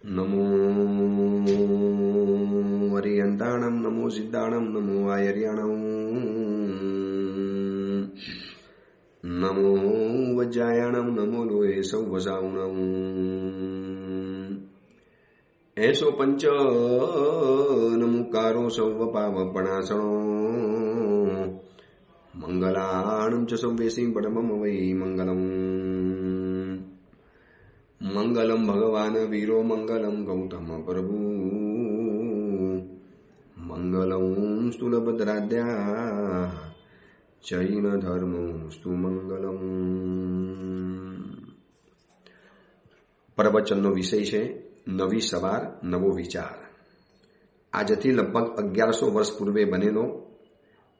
નમો હરિયંતાણમ, નમો સિદ્ધાણમ, નમો આયર્યાણમ, નમો વજ્જાયાણમ, નમો લોહે સૌવસાવણમ. એસો પંચ નમુકારો સૌવ પાવપણાસણો મંગલાણમ ચ સૌવેસી પરમમ વૈ મંગલમ. મંગલમ ભગવાન વીરો મંગલમ ગૌતમ પ્રભુ મંગલમ સ્થૂલભદ્રાદ્યા જૈન ધર્મ સ્તુ મંગલમ. પ્રવચનનો વિષય છે નવી સવાર નવો વિચાર. આજથી લગભગ 1100 વર્ષ પૂર્વે બનેલો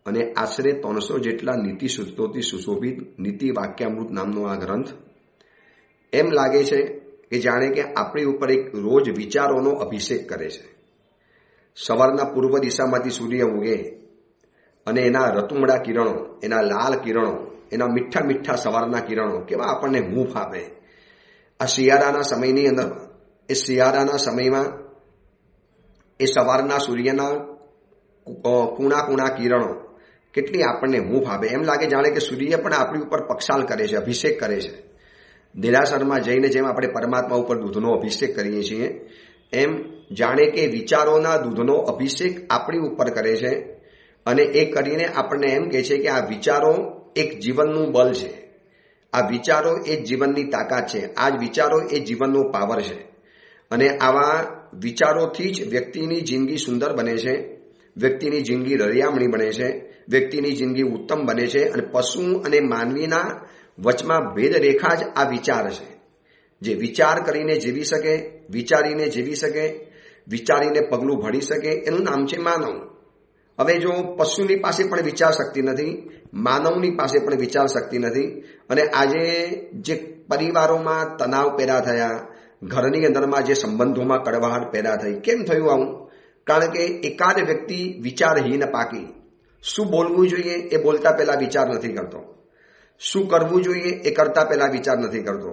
અને આશરે 300 જેટલા નીતિ સૂત્રોથી સુશોભિત નીતિ વાક્યામૃત નામનો આ ગ્રંથ એમ લાગે છે કે જાણે કે આપણી ઉપર એક રોજ વિચારોનો અભિષેક કરે છે. સવારના પૂર્વ દિશામાંથી સૂર્ય ઉગે અને એના રતુમડા કિરણો, એના લાલ કિરણો, એના મીઠા મીઠા સવારના કિરણો કેવા આપણને હૂંફ આપે. આ શિયાળાના સમયની અંદર, એ શિયાળાના સમયમાં એ સવારના સૂર્યના કૂણા કૂણા કિરણો કેટલી આપણને હૂંફ આપે. એમ લાગે જાણે કે સૂર્ય પણ આપણી ઉપર પક્ષાલ કરે છે, અભિષેક કરે છે. દેરાસરમાં જઈને જેમ આપણે પરમાત્મા ઉપર દૂધનો અભિષેક કરીએ છીએ, એમ જાણે કે વિચારોના દૂધનો અભિષેક આપણી ઉપર કરે છે. અને એ કરીને આપણને એમ કહે છે કે આ વિચારો એક જીવનનું બળ છે, આ વિચારો એ જીવનની તાકાત છે, આ જ વિચારો એ જીવનનો પાવર છે. અને આવા વિચારોથી જ વ્યક્તિની જિંદગી સુંદર બને છે, વ્યક્તિની જિંદગી રળિયામણી બને છે, વ્યક્તિની જિંદગી ઉત્તમ બને છે. અને પશુ અને માનવીના વચમાં ભેદ રેખા જ આ વિચાર છે. જે વિચાર કરીને જીવી શકે, વિચારીને જીવી શકે, વિચારીને પગલું ભરી શકે, એનું નામ છે માનવ. હવે જો પશુની પાસે પણ વિચાર શક્તિ નથી, માનવની પાસે પણ વિચાર શક્તિ નથી, અને આજે જે પરિવારોમાં તણાવ પેદા થયા, ઘરની અંદરમાં જે સંબંધોમાં કડવાહટ પેદા થઈ, કેમ થયું આવું? કારણ કે એકાદ વ્યક્તિ વિચારહીન પાકી. શું બોલવું જોઈએ એ બોલતા પહેલા વિચાર નથી કરતો, શું કરવું જોઈએ એ કરતા પહેલા વિચાર નથી કરતો,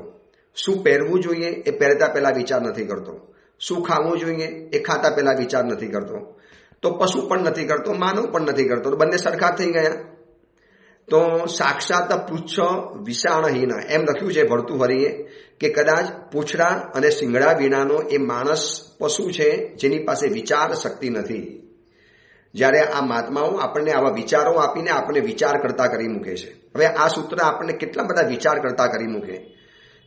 શું પહેરવું જોઈએ એ પહેરતા પહેલા વિચાર નથી કરતો, શું ખાવું જોઈએ એ ખાતા પહેલા વિચાર નથી કરતો. તો પશુ પણ નથી કરતો, માનવ પણ નથી કરતો, તો બંને સરખા થઈ ગયા. તો સાક્ષાત પુચ્છ વિષાણહીન એમ લખ્યું છે ભર્તૃહરિએ કે કદાચ પૂંછડા અને શિંગડા વિનાનો એ માણસ પશુ છે જેની પાસે વિચાર શક્તિ નથી. જ્યારે આ મહાત્માઓ આપણને આવા વિચારો આપીને આપણને વિચાર કરતા કરી મૂકે છે. હવે આ સૂત્ર આપણને કેટલા બધા વિચાર કરતા કરી મૂકે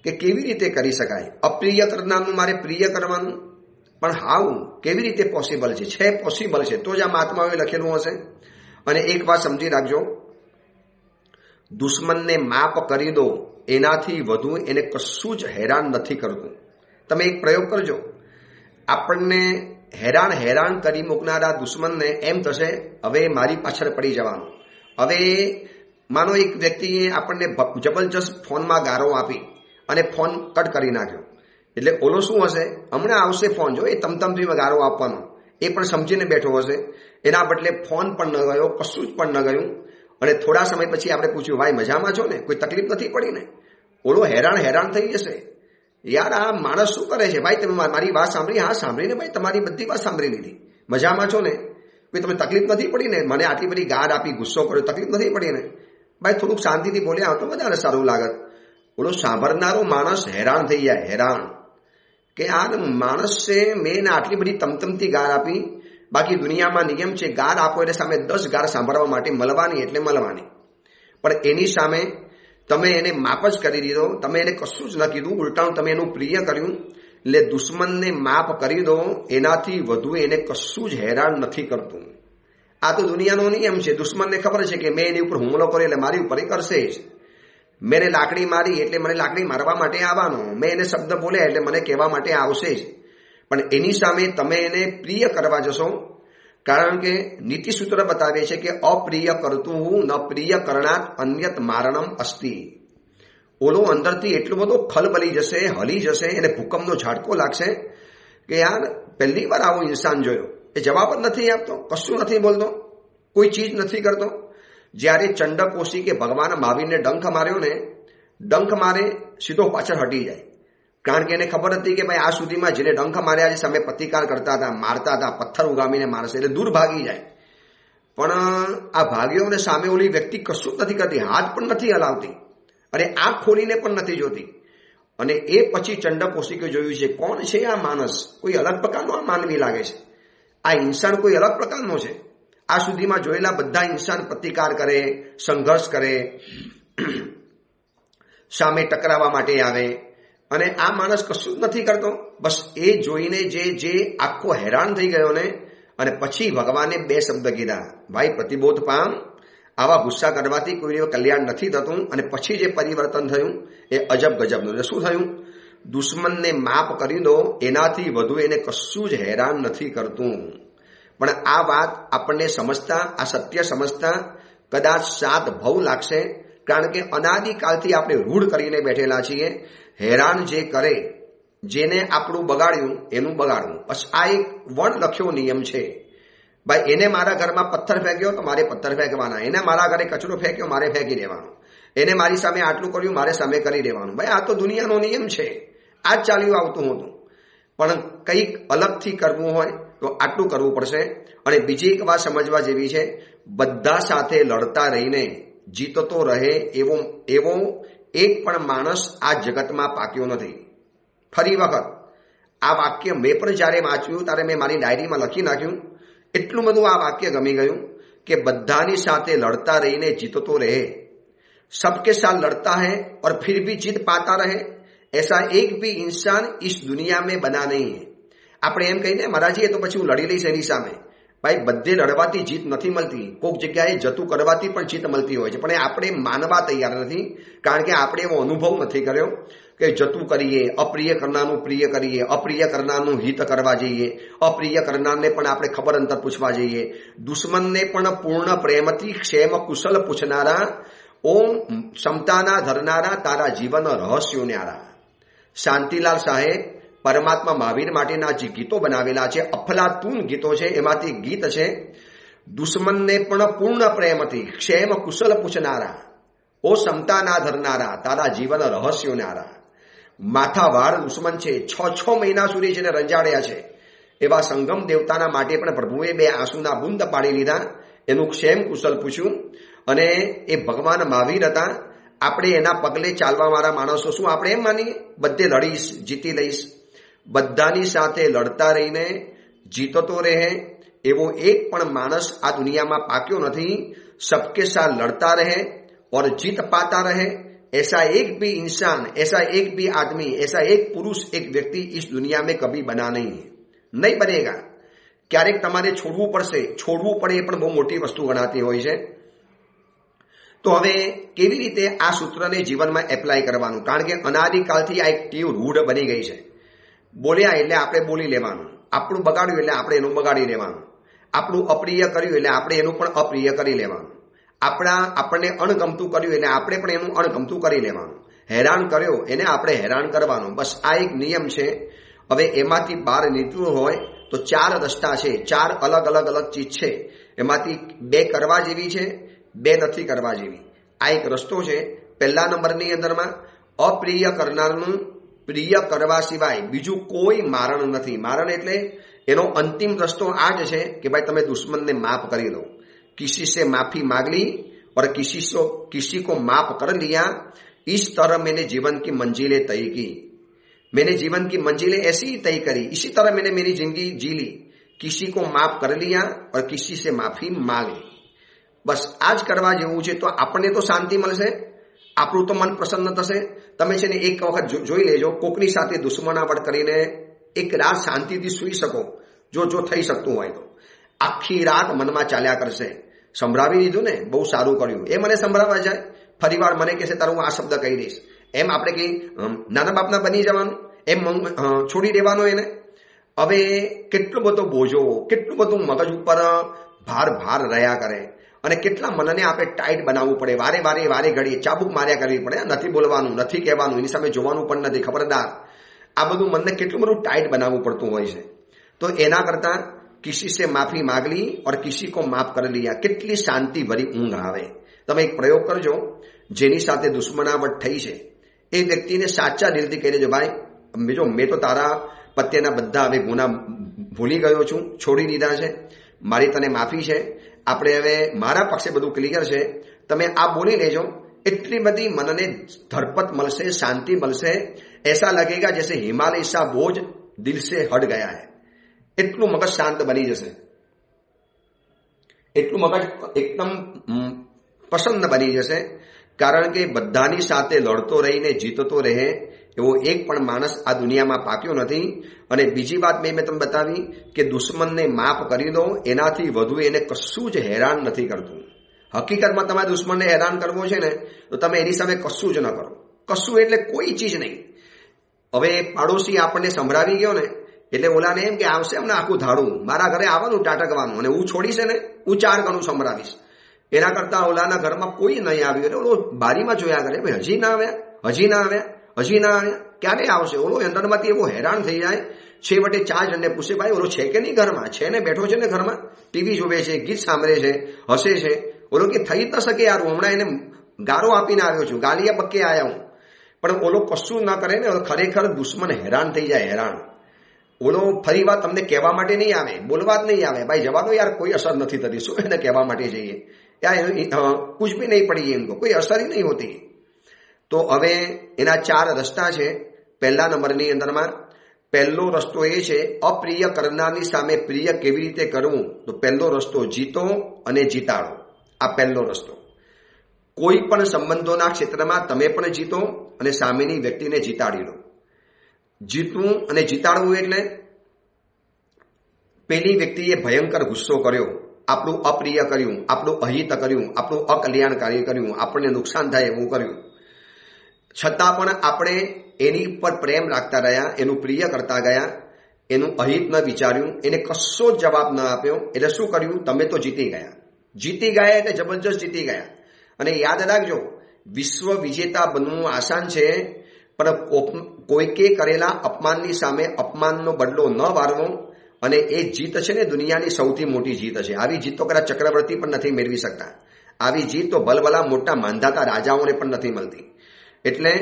કે કેવી રીતે કરી શકાય. અપ્રિય કરનારનું મારે પ્રિય કરવાનું, પણ હાઉ, કેવી રીતે પોસિબલ છે? છે પોસિબલ છે તો જ આ મહાત્માઓએ લખેલું હશે. અને એક વાત સમજી રાખજો, દુશ્મનને માફ કરી દો, એનાથી વધુ એને કશું જ હેરાન નથી કરતું. તમે એક પ્રયોગ કરજો, આપણને હેરાન કરી મૂકનારા દુશ્મનને એમ થશે હવે મારી પાછળ પડી જવાનું. હવે માનો એક વ્યક્તિએ આપણને જબરજસ્ત ફોનમાં ગારો આપી અને ફોન કટ કરી નાખ્યો, એટલે ઓલો શું હશે, હમણાં આવશે ફોન, જો એ તમતમથી ગારો આપવાનો એ પણ સમજીને બેઠો હશે. એના બદલે ફોન પણ ન ગયો, કશું જ પણ ન ગયું. અને થોડા સમય પછી આપણે પૂછ્યું, ભાઈ મજામાં છો ને, કોઈ તકલીફ નથી પડી ને? ઓલો હેરાન થઈ જશે, યાર આ માણસ શું કરે છે? ભાઈ તમે મારી વાત સાંભળી? હા સાંભળીને ભાઈ, તમારી બધી વાત સાંભળી લીધી. મજામાં છો ને? કોઈ તમે તકલીફ નથી પડી ને? મને આટલી બધી ગાળ આપી, ગુસ્સો કર્યો, તકલીફ નથી પડી ને? ભાઈ થોડુંક શાંતિથી બોલ્યા તો વધારે સારું લાગત. ઓલો સાંભળનારો માણસ હેરાન થઈ જાય, હેરાન કે આ માણસ છે, મેં આટલી બધી તમતમથી ગાળ આપી. બાકી દુનિયામાં નિયમ છે, ગાળ આપો એટલે સામે 10 ગાળ સાંભળવા માટે મળવાની એટલે મળવાની. પણ એની સામે તમે એને માફ જ કરી દીધો, તમે એને કશું જ ન કીધું, ઉલટાનું તમે એનું પ્રિય કર્યું. એટલે દુશ્મનને માફ કરી દો, એનાથી વધુ એને કશું જ હેરાન નથી કરતું. આ તો દુનિયાનો નિયમ છે. દુશ્મનને ખબર છે કે મેં એની ઉપર હુમલો કર્યો એટલે મારી ઉપર કરશે જ. મેં એને લાકડી મારી એટલે મને લાકડી મારવા માટે આવવાનો, મેં એને શબ્દ બોલ્યા એટલે મને કહેવા માટે આવશે જ. પણ એની સામે તમે એને પ્રિય કરવા જશો, કારણ કે નીતિસૂત્ર બતાવે છે કે અપ્રિય કરતું હું ન પ્રિય કરણાત અન્યત મારણમ અસ્તિ. ઓલો અંદરથી એટલો બધો ખલબલી જશે, હલી જશે, એને ભૂકંપનો ઝાટકો લાગશે કે યાર પહેલી વાર આવો ઇન્સાન જોયો. એ જવાબ જ નથી આપતો, કશું નથી બોલતો, કોઈ ચીજ નથી કરતો. જ્યારે ચંડકોશી કે ભગવાન મહાવીરને ડંખ માર્યો ને, ડંખ મારે સીધો પાછળ હટી જાય. કારણ કે એને ખબર હતી કે ભાઈ આ સુધીમાં જેને ડંખ માર્યા છે સામે પ્રતિકાર કરતા હતા, મારતા હતા, પથ્થર ઉગામીને મારશે એટલે દૂર ભાગી જાય. પણ આ ભાગ્યો અને સામે ઓલી વ્યક્તિ કશું જ નથી કરતી, હાથ પણ નથી હલાવતી અને આંખ ખોલીને પણ નથી જોતી. અને એ પછી ચંડકોશિકે જોયું છે કોણ છે આ માણસ, કોઈ અલગ પ્રકારનો આ માનવી લાગે છે, આ ઇન્સાન કોઈ અલગ પ્રકારનો છે. આ સુધીમાં જોયેલા બધા ઇન્સાન પ્રતિકાર કરે, સંઘર્ષ કરે, સામે ટકરાવવા માટે આવે અને આ માણસ કશું જ નથી કરતો. બસ એ જોઈને જે આખો હેરાન થઈ ગયો ને અને પછી ભગવાને બે શબ્દ કીધા, ભાઈ પ્રતિબોધ પામ, આવા ગુસ્સા કરવાથી કોઈને કલ્યાણ નથી થતું. અને પછી જે પરિવર્તન થયું એ અજબ ગજબનું. એટલે શું થયું? દુશ્મનને માફ કરી દો, એનાથી વધુ એને કશું જ હેરાન નથી કરતું. પણ આ વાત આપણને સમજતા, આ સત્ય સમજતા કદાચ 7 ભવ લાગશે, કારણ કે અનાદિકાલથી આપણે રૂઢ કરીને બેઠેલા છીએ. હેરાન જે કરે, જેને આપણું બગાડ્યું એનું બગાડવું. બસ આ એક વણ લખ્યો નિયમ છે. ભાઈ એને મારા ઘરમાં પથ્થર ફેંક્યો તો મારે પથ્થર ફેંકવાના, એને મારા ઘરે કચરો ફેંક્યો મારે ફેંકી દેવાનો, એને મારી સામે આટલું કર્યું મારે સામે કરી દેવાનું. ભાઈ આ તો દુનિયાનો નિયમ છે, આ જ ચાલ્યું આવતું હતું. પણ કંઈક અલગથી કરવું હોય તો આટલું કરવું પડશે. અને બીજી એક વાત સમજવા જેવી છે, બધા સાથે લડતા રહીને જીતતો રહે એવો એક પણ માણસ આ જગતમાં પાક્યો નથી. ફરી વખત આ વાક્ય મેં પણ જ્યારે વાંચ્યું ત્યારે મેં મારી ડાયરીમાં લખી નાખ્યું. એટલું બધું આ વાક્ય ગમી ગયું કે બધાની સાથે લડતા રહીને જીતતો રહે, सबके साथ लड़ता है और फिर भी जीत पाता रहे, ऐसा एक भी इंसान इस दुनिया में बना नहीं है. આપણે એમ કહીને મહારાજી તો પછી હું લડી લઈશ એની સામે. ભાઈ બધે લડવાથી જીત નથી મળતી, કોઈક જગ્યાએ જતું કરવાથી પણ જીત મળતી હોય છે, પણ આપણે માનવા તૈયાર નથી. કારણ કે આપણે એવો અનુભવ નથી કર્યો કે જતું કરીએ, અપ્રિય કરનારનું પ્રિય કરીએ, અપ્રિય કરનારનું હિત કરવા જઈએ, અપ્રિય કરનારને પણ આપણે ખબર અંતર પૂછવા જઈએ, દુશ્મનને પણ પૂર્ણ પ્રેમથી ક્ષેમ કુશલ પૂછનારા, ઓમ ક્ષમતાના ધરનારા, તારા જીવન રહસ્યો ન્યારા. શાંતિલાલ સાહેબ પરમાત્મા મહાવીર માટેના જે ગીતો બનાવેલા છે, અફલાતૂન ગીતો છે, એમાંથી ગીત છે, દુશ્મનને પણ પૂર્ણ પ્રેમથી ક્ષેમ કુશલ પૂછનારા, ઓ ક્ષમતાના ધરનારા, તારા જીવન રહસ્યો ન્યારા. માથાવાર દુશ્મન છે, 6 મહિના સુધી જેને રંજાડ્યા છે, એવા સંગમ દેવતાના માટે પણ પ્રભુએ 2 આંસુના બુંદ પાડી લીધા, એનું ક્ષેમ કુશલ પૂછ્યું. અને એ ભગવાન મહાવીર હતા. આપણે એના પગલે ચાલવાવાળા માણસો શું આપણે એમ માનીએ બધે લડીશ જીતી લઈશ? બધાની સાથે લડતા રહીને જીતતો રહે એવો એક પણ માણસ આ દુનિયામાં પાક્યો નથી. सबके साथ लड़ता रहे और जीत पाता रहे, ऐसा एक भी इंसान, ऐसा एक भी आदमी, ऐसा एक पुरुष, एक व्यक्ति इस दुनिया में कभी बना नहीं है, नहीं बनेगा. ક્યારેક તમારે છોડવું પડશે, છોડવું પડે એ પણ બહુ મોટી વસ્તુ ગણાતી હોય છે. તો હવે કેવી રીતે આ સૂત્રને જીવનમાં એપ્લાય કરવાનું? કારણ કે અનાદિકાલથી આ એક ટેવ રૂઢ બની ગઈ છે. બોલ્યા એટલે આપણે બોલી લેવાનું, આપણું બગાડ્યું એટલે આપણે એનું બગાડી લેવાનું, આપણું અપ્રિય કર્યું એટલે આપણે એનું પણ અપ્રિય કરી લેવાનું, આપણને અણગમતું કર્યું એટલે આપણે પણ એનું અણગમતું કરી લેવાનું, હેરાન કર્યો એને આપણે હેરાન કરવાનું. બસ આ એક નિયમ છે. હવે એમાંથી બહાર નીકળવું હોય તો 4 રસ્તા છે, 4 અલગ અલગ ચીજ છે. એમાંથી 2 કરવા જેવી છે, 2 નથી કરવા જેવી. આ એક રસ્તો છે. પહેલા નંબરની અંદરમાં અપ્રિય કરનારનું પ્રિય કરવા સિવાય બીજું કોઈ મારણ નથી. મારણ એટલે એનો અંતિમ રસ્તો આ જ છે કે ભાઈ તમે દુશ્મનને માફ કરી દો. किसी से माफी मांग ली और किसी को माफ कर लिया, इस तरह मैंने जीवन की मंजिलें तय की. मैंने जीवन की मंजिलें ऐसी ही तय करी, इसी तरह मैंने मेरी जिंदगी जी ली. किसी को माफ कर लिया और किसी से माफी मांग ली. बस आज करवा जेवुं छे. तो आपने तो शांति मळशे, આપણું તો મન પ્રસન્ન થશે. તમે છે ને એક વખત જોઈ લેજો, કોકની સાથે દુશ્મનાવટ કરીને એક રાત શાંતિથી સૂઈ શકો, જો થઈ શકતું હોય તો. આખી રાત મનમાં ચાલ્યા કરશે, સંભળાવી દીધું ને બહુ સારું કર્યું, એ મને સંભળાવવા જાય, ફરીવાર મને કહેશે તારું આ શબ્દ કહી દઈશ, એમ આપણે કઈ નાના બાપના બની જવાનું, એમ છોડી દેવાનો એને. હવે કેટલો બધો બોજો, કેટલું બધું મગજ ઉપર ભાર રહ્યા કરે અને કેટલા મનને આપણે ટાઈટ બનાવવું પડે. વારે ઘડીએ ચાબુક માર્યા કરવી પડે. નથી બોલવાનું, નથી કહેવાનું, એની સામે જોવાનું પણ નથી, ખબરદાર. આ બધું મનને કેટલું બધું ટાઈટ બનાવવું પડતું હોય છે. તો એના કરતાં किसी से माफी मांग ली और किसी को माफ कर लिया, કેટલી શાંતિ ભરી ઊંઘ આવે. તમે એક પ્રયોગ કરજો, જેની સાથે દુશ્મનાવટ થઈ છે એ વ્યક્તિને સાચા દિલથી કહી દેજો, ભાઈ જો મેં તો તારા પ્રત્યેના બધા હવે ગુના ભૂલી ગયો છું, છોડી દીધા છે, મારી તને માફી છે, આપણે હવે મારા પક્ષે બધું ક્લિયર છે, તમે આ બોલી લેજો. એટલી બધી મનને ધરપત મળશે, શાંતિ મળશે, ऐसा लगेगा जैसे हिमालय सा बोझ दिल से हट गया है. એટલું મગજ શાંત બની જશે, એટલું મગજ એકદમ પ્રસન્ન બની જશે. કારણ કે બધાની સાથે લડતો રહીને જીતતો રહે એવો એક પણ માણસ આ દુનિયામાં પાક્યો નથી. અને બીજી વાત મેં તમને બતાવી કે દુશ્મનને માફ કરી દો, એનાથી વધુ એને કશું જ હેરાન નથી કરતું. હકીકતમાં તમારે દુશ્મનને હેરાન કરવો છે ને તો તમે એની સામે કશું જ ન કરો, કશું એટલે કોઈ ચીજ નહીં. હવે પાડોશી આપણને સંભળાવી ગયો ને એટલે ઓલાને એમ કે આવશે એમને આખું ધાડું, મારા ઘરે આવવાનું ટાટકવાનું, અને હું છોડીશ ને હું 4 ગણું સંભળાવીશ. એના કરતા ઓલાના ઘરમાં કોઈ નહીં આવ્યું એટલે ઓલો બારીમાં જોયા કરે, ભાઈ હજી ના આવ્યા, હજી ના આવ્યા, હજી ના આવ્યા, ક્યારે આવશે? ઓલો અંદરમાંથી એવો હેરાન થઈ જાય. છેવટે 4 જણને પૂછે, ભાઈ ઓલો છે કે નહીં ઘરમાં? છે ને, બેઠો છે ને ઘરમાં, ટીવી જોવે છે, ગીત સાંભળે છે, હસે છે. ઓલો કે થઈ જ ન શકે યાર, હું હમણાં એને ગારો આપીને આવ્યો છું, ગાલિયા બક્કે આવ્યા હું. પણ ઓલો કશું ના કરે ને, ખરેખર દુશ્મન હેરાન થઈ જાય, હેરાન. ઓલો ફરી વાર તમને કહેવા માટે નહીં આવે, બોલવા જ નહીં આવે, ભાઈ જવા દો યાર, કોઈ અસર નથી થતી, શું એને કહેવા માટે જઈએ યાર, કુછ ભી નહીં પડી, એમ કોઈ અસર નહીં હોતી. તો હવે એના 4 રસ્તા છે. પહેલા નંબરની અંદરમાં પહેલો રસ્તો એ છે અપ્રિય કરનારની સામે પ્રિય કેવી રીતે કરવું. તો પહેલો રસ્તો જીતો અને જીતાડો. આ પહેલો રસ્તો. કોઈ પણ સંબંધોના ક્ષેત્રમાં તમે પણ જીતો અને સામેની વ્યક્તિને જીતાડી લો. જીતવું અને જીતાડવું એટલે પેલી વ્યક્તિએ ભયંકર ગુસ્સો કર્યો, આપણું અપ્રિય કર્યું, આપણું અહિત કર્યું, આપણું અકલ્યાણકારી કર્યું, આપણને નુકસાન થાય એવું કર્યું, છતાં પણ આપણે એની પર પ્રેમ રાખતા રહ્યા, એનું પ્રિય કરતા ગયા, એનું અહિત ન વિચાર્યું, એને કશો જ જવાબ ન આપ્યો. એટલે શું કર્યું? તમે તો જીતી ગયા. જીતી ગયા એટલે જબરજસ્ત જીતી ગયા. અને યાદ રાખજો, વિશ્વ વિજેતા બનવું આસાન છે, પણ કોઈકે કરેલા અપમાનની સામે અપમાનનો બદલો ન વારવો. અને એ જીત છે ને દુનિયાની સૌથી મોટી જીત છે. આવી જીત તો કદાચ ચક્રવર્તી પણ નથી મેળવી શકતા. આવી જીત તો ભલભલા મોટા માંધાતા રાજાઓને પણ નથી મળતી. એટલે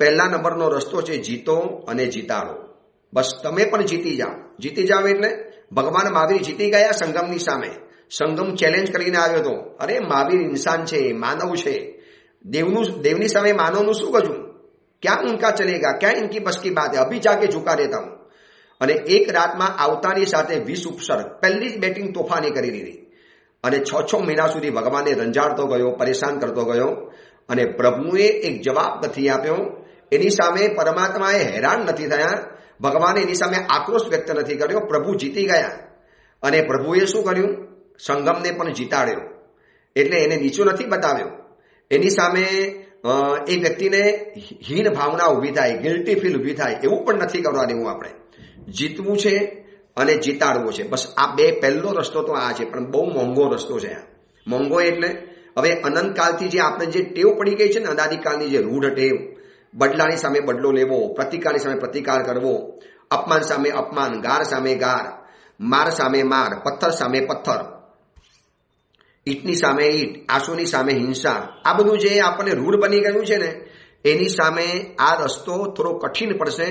પહેલા નંબરનો રસ્તો છે જીતો અને જીતાડો. બસ તમે પણ જીતી જાઓ. જીતી જાઓ એટલે ભગવાન મહાવીર જીતી ગયા સંગમની સામે. સંગમ ચેલેન્જ કરીને આવ્યો હતો. અરે મહાવીર ઇન્સાન છે, માનવ છે, દેવની સામે માનવનું શું ગજું? ક્યાં ઉનકા ચલેગા, ક્યાં ઇનકી બસ કી બાત હૈ, અભી જાકે ઝુકા દેતા હું. અને એક રાતમાં આવતાની સાથે 20 ઉપસર્ગ, પહેલી જ બેટિંગ તોફાની કરી દીધી. અને 6 મહિના સુધી ભગવાનને રંજાડતો ગયો, પરેશાન કરતો ગયો. અને પ્રભુએ એક જવાબ નથી આપ્યો. એની સામે પરમાત્માએ હેરાન નથી થયા, ભગવાને એની સામે આક્રોશ વ્યક્ત નથી કર્યો. પ્રભુ જીતી ગયા. અને પ્રભુએ શું કર્યું? સંગમને પણ જીતાડ્યો. એટલે એને નીચો નથી બતાવ્યો. એની સામે એ વ્યક્તિને હીન ભાવના ઊભી થાય, ગિલ્ટી ફીલ ઊભી થાય, એવું પણ નથી કરવા દેવું. આપણે જીતવું છે અને જીતાડવું છે. બસ આ બે. પહેલો રસ્તો તો આ છે, પણ બહુ મોંઘો રસ્તો છે. આ મોંઘો એટલે હવે અનંતકાળથી જે આપણે જે ટેવ પડી ગઈ છે ને, અનાદિકાળની જે રૂઢ ટેવ, બદલાની સામે બદલો લેવો, પ્રતિકારની સામે પ્રતિકાર કરવો, અપમાન સામે અપમાન, ગાર સામે ગાર, માર સામે માર, પથ્થર સામે પથ્થર, ઈંટની સામે ઈંટ, આંસુની સામે હિંસા, આ બધું જે આપણને રૂઢ બની ગયું છે ને, એની સામે આ રસ્તો થોડો કઠિન પડશે,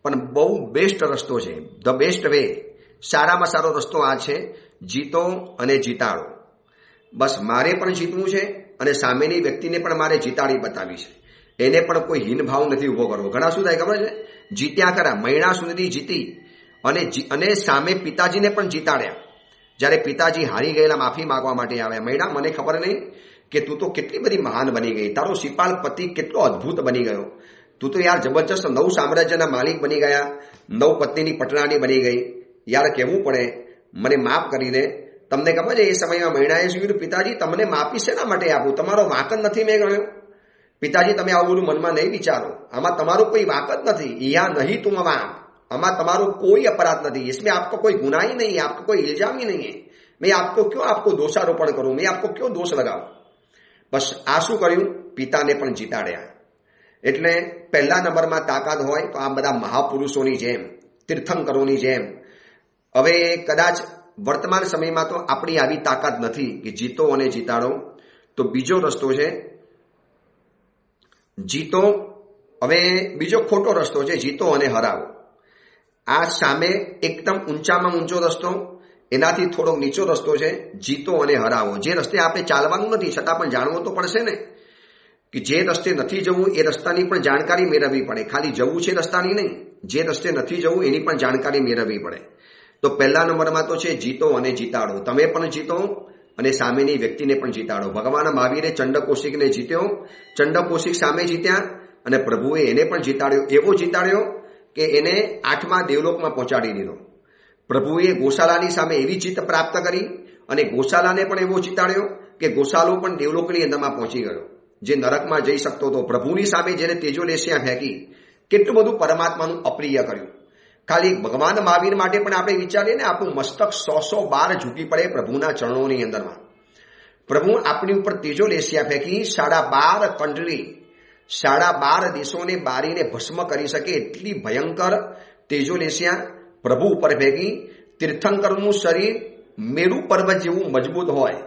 પણ બહુ બેસ્ટ રસ્તો છે. ધ બેસ્ટ વે, સારામાં સારો રસ્તો આ છે. જીતો અને જીતાડો. બસ મારે પણ જીતવું છે અને સામેની વ્યક્તિને પણ મારે જીતાડી બતાવી છે. એને પણ કોઈ હીન ભાવ નથી ઉભો કરવો. ઘણા શું થાય ખબર છે? જીત્યા ખરા, મહિના સુધી જીતી અને સામે પિતાજીને પણ જીતાડ્યા. જ્યારે પિતાજી હારી ગયેલા માફી માંગવા માટે આવ્યા, મૈડા મને ખબર નહીં કે તું તો કેટલી બધી મહાન બની ગઈ, તારો સિપાલ પતિ કેટલો અદ્ભુત બની ગયો, તું તો યાર જબરજસ્ત 9 સામ્રાજ્યના માલિક બની ગયા, 9 પત્નીની પટરાણી બની ગઈ, યાર કહેવું પડે, મને માફ કરી દે. તમને ખબર છે એ સમયમાં મૈણાએ શું કીધું? પિતાજી તમને માફી શેના માટે આપું? તમારો વાંક જ નથી મેં ગણ્યો. પિતાજી તમે આવું બધું મનમાં નહીં વિચારો, આમાં તમારો કોઈ વાંક જ નથી. યા નહીં તુમ વાંક, આમાં તમારો કોઈ अपराध नहीं, इसमें आपको कोई गुनाह ही नहीं है, आपको कोई इल्जाम ही नहीं है. मैं आपको क्यों दोषारोपण करूं, मैं आपको क्यों दोष लगाऊं? बस આ શું કર્યું? પિતાને પણ જીતાડ્યા. એટલે પહેલા નંબરમાં તાકાત હોય તો આ બધા મહાપુરુષોની જેમ, તીર્થંકરોની જેમ. હવે કદાચ વર્તમાન સમયમાં તો આપણી આવી તાકાત નથી કે જીતો અને જીતાડો. તો બીજો રસ્તો છે જીતો હવે બીજો ખોટો રસ્તો છે જીતો અને હરાવો. આ સામે એકદમ ઊંચામાં ઊંચો રસ્તો, એનાથી થોડોક નીચો રસ્તો છે જીતો અને હરાવો. જે રસ્તે આપણે ચાલવાનું નથી છતાં પણ જાણવું તો પડશે ને કે જે રસ્તે નથી જવું એ રસ્તાની પણ જાણકારી મેળવવી પડે. ખાલી જવું છે રસ્તાની નહીં, જે રસ્તે નથી જવું એની પણ જાણકારી મેળવવી પડે. તો પહેલા નંબરમાં તો છે જીતો અને જીતાડો. તમે પણ જીતો અને સામેની વ્યક્તિને પણ જીતાડો. ભગવાન મહાવીરે ચંડકોશિકને જીત્યો, ચંડકોશિક સામે જીત્યા અને પ્રભુએ એને પણ જીતાડ્યો. એવો જીતાડ્યો કે એને 8મા દેવલોકમાં પહોંચાડી દીધો. પ્રભુએ ગોશાલાની સામે એવી જીત પ્રાપ્ત કરી અને ગોશાલાને પણ એવો જીતાડ્યો કે ગોશાલો પણ દેવલોકની અંદરમાં પહોંચી ગયો, જે નરકમાં જઈ શકતો હતો. પ્રભુની સામે જેને તેજોલેશિયા ફેંકી, કેટલું બધું પરમાત્માનું અપ્રિય કર્યું. ખાલી ભગવાન મહાવીર માટે પણ આપણે વિચારીએ ને, આપણું મસ્તક 100 બાર ઝૂકી પડે પ્રભુના ચરણોની અંદરમાં. પ્રભુ આપણી ઉપર તેજોલેશિયા ફેંકી 12.5 કન્ટ્રી, 12.5 દેશોને બારીને ભસ્મ કરી શકે એટલી ભયંકર તેજોલેશિયા પ્રભુ ઉપર ફેંકી. તીર્થંકરનું શરીર મેરુ પર્વત જેવું મજબૂત હોય,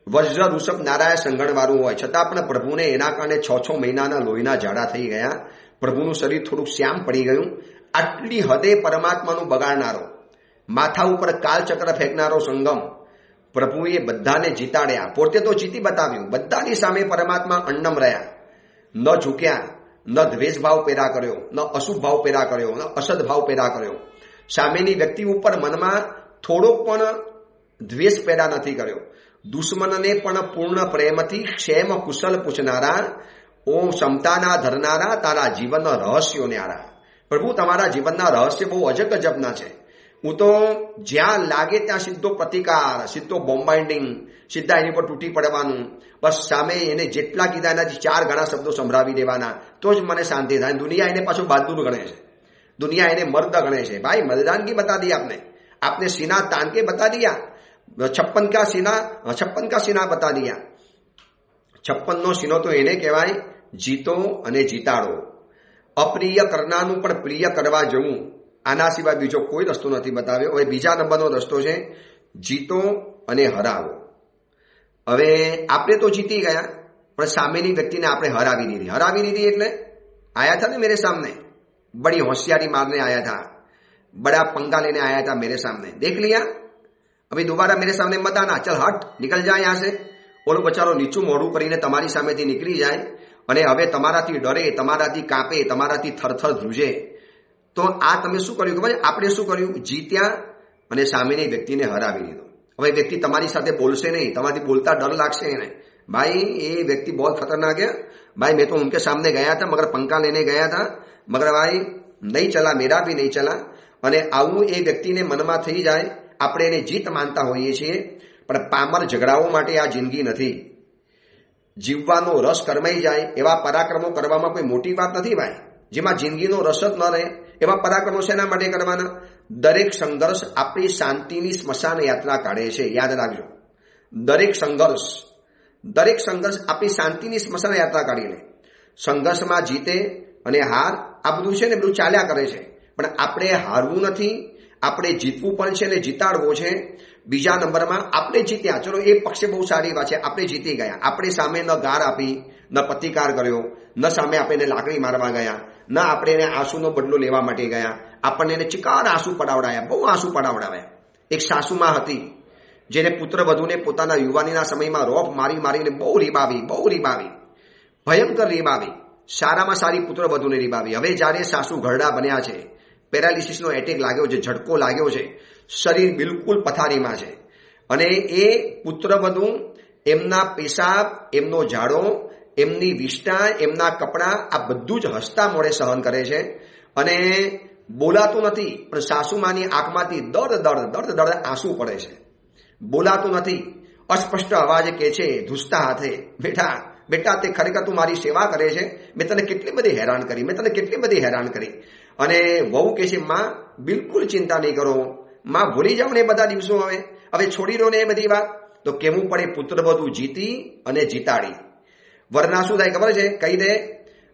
વજ્ર ઋષભ નારાયણ સંગણવાળું હોય, છતાં પણ પ્રભુને એના કારણે 6 મહિનાના લોહીના ઝાડા થઈ ગયા. પ્રભુનું શરીર થોડુંક શ્યામ પડી ગયું. આટલી હદે પરમાત્માનું બગાડનારો, માથા ઉપર કાલચક્ર ફેંકનારો સંગમ પ્રભુએ બધાને જીતાડ્યા. પોતે તો જીતી બતાવ્યું. બધાની સામે પરમાત્મા અન્નમ રહ્યા, ન ઝૂક્યા, ન દ્વેષ ભાવ પેદા કર્યો, ન અશુભ ભાવ પેદા કર્યો, ન અસદ ભાવ પેદા કર્યો. સામેની વ્યક્તિ ઉપર મનમાં થોડો પણ દ્વેષ પેદા નથી કર્યો. દુશ્મનને પણ પૂર્ણ પ્રેમથી ક્ષેમ કુશલ પૂછનારા, ઓ ક્ષમતાના ધરનારા, તારા જીવનના રહસ્યો ન્યારા. પ્રભુ તમારા જીવનના રહસ્ય બહુ અજબ ગજબના છે. હું તો જ્યાં લાગે ત્યાં સીધો પ્રતિકાર, સીધો બોમ્બાઇન્ડિંગ, સીધા એની પર તૂટી પડવાનું. બસ સામે એને જેટલા કીધા એનાથી 4 ગણા શબ્દો સંભળાવી દેવાના, તો જ મને શાંતિ થાય. દુનિયા એને પાછું બહાદુર ગણે છે, દુનિયા એને મર્દ ગણે છે. ભાઈ મર્દાનગી બતા દી आपने सीना तान के बता दिया, 56 का सीना बता दिया. 56નો સીનો તો એને કહેવાય જીતો અને જીતાડો. અપ્રિય કરનારનું પણ પ્રિય કરવા જવું, આના સિવાય બીજો કોઈ રસ્તો નથી બતાવ્યો. હવે બીજા નંબરનો રસ્તો છે જીતો અને હરાવો. હવે આપણે તો જીતી ગયા, પણ સામેની વ્યક્તિને આપણે હરાવી દીધી. હરાવી દીધી એટલે આયા था ना मेरे सामने, बड़ी होशियारी मारने आया था, बड़ा पंगा लेने आया था मेरे सामने, देख लिया, अभी दोबारा मेरे सामने मत आना, चल हट, निकल जाए यहाँ से. ઓલો બચારો નીચું મોઢું કરીને તમારી સામેથી નીકળી જાય અને હવે તમારાથી ડરે, તમારાથી કાપે, તમારાથી થરથર ધ્રુજે. તો આ તમે શું કર્યું ખબર? આપણે શું કર્યું? જીત્યા અને સામેની વ્યક્તિને હરાવી દીધો. હવે વ્યક્તિ તમારી સાથે બોલશે નહીં, તમારાથી બોલતા ડર લાગશે એને. भाई ये व्यक्ति बहुत खतरनाक है भाई, मैं तो उनके सामने गया था मगर पंखा लेने गया था मगर भाई नहीं चला, मेरा भी नहीं चला. અને આવું એ વ્યક્તિને મનમાં થઈ જાય. આપણે એને જીત માનતા હોઈએ છીએ, પણ પામર ઝઘડાઓ માટે આ જિંદગી નથી. જીવવાનો રસ કરમાઈ જાય એવા પરાક્રમો કરવામાં કોઈ મોટી વાત નથી ભાઈ. જેમાં જિંદગીનો રસ જ ન રહે એવા પરાક્રમો શેના માટે કરવાના? દરેક સંઘર્ષ આપણી શાંતિની સ્મશાન યાત્રા કાઢે છે, યાદ રાખજો. દરેક સંઘર્ષ આપણી શાંતિની સ્મશાન યાત્રા કાઢી લે. સંઘર્ષમાં જીતે અને હાર આ બધું છે ને, બધું ચાલ્યા કરે છે. પણ આપણે હારવું નથી, આપણે જીતવું પણ છે ને જીતાડવો છે. બીજા નંબરમાં આપણે જીત્યા, ચલો એ પક્ષે બહુ સારી વાત છે, આપણે જીતી ગયા. આપણે સામે ન ગાર આપી, ન પ્રતિકાર કર્યો, ન સામે આપણે લાકડી મારવા ગયા, ન આપણે એને આંસુનો બદલો લેવા માટે ગયા. આપણને એને ચિકાર આંસુ પડાવડાયા, બહુ આંસુ પડાવડાવ્યા. એક સાસુમાં હતી જેને પુત્રવધૂને પોતાના યુવાનીના સમયમાં રોપ મારીને બહુ રીબાવી, ભયંકર રીબાવી, સારામાં સારી પુત્રવધૂને રીબાવી. હવે જ્યારે સાસુ ઘરડા બન્યા છે, પેરાલિસિસનો એટેક લાગ્યો છે, ઝટકો લાગ્યો છે, શરીર બિલકુલ પથારીમાં છે, અને એ પુત્રવધુ એમના પેશાબ, એમનો ઝાડો, એમની વિષ્ટા, એમના કપડાં આ બધું જ હસતા મોઢે સહન કરે છે. અને બોલાતું નથી, પણ સાસુમાની આંખમાંથી દર્દ આંસુ પડે છે. બોલાતું નથી, અસ્પષ્ટ અવાજ કહે છે ધૂસતા હાથે, બેટા તે ખરેખર તું મારી સેવા કરે છે, મેં તને કેટલી બધી હેરાન કરી. અને વહુ કહે છે માં બિલકુલ ચિંતા નહીં કરો, માં ભૂલી જાઓ ને એ બધા દિવસો, હવે છોડી દો ને એ બધી વાત. તો કેવું પડે? પુત્રવધુ જીતી અને જીતાડી. વરના શું થાય ખબર છે? કહી દે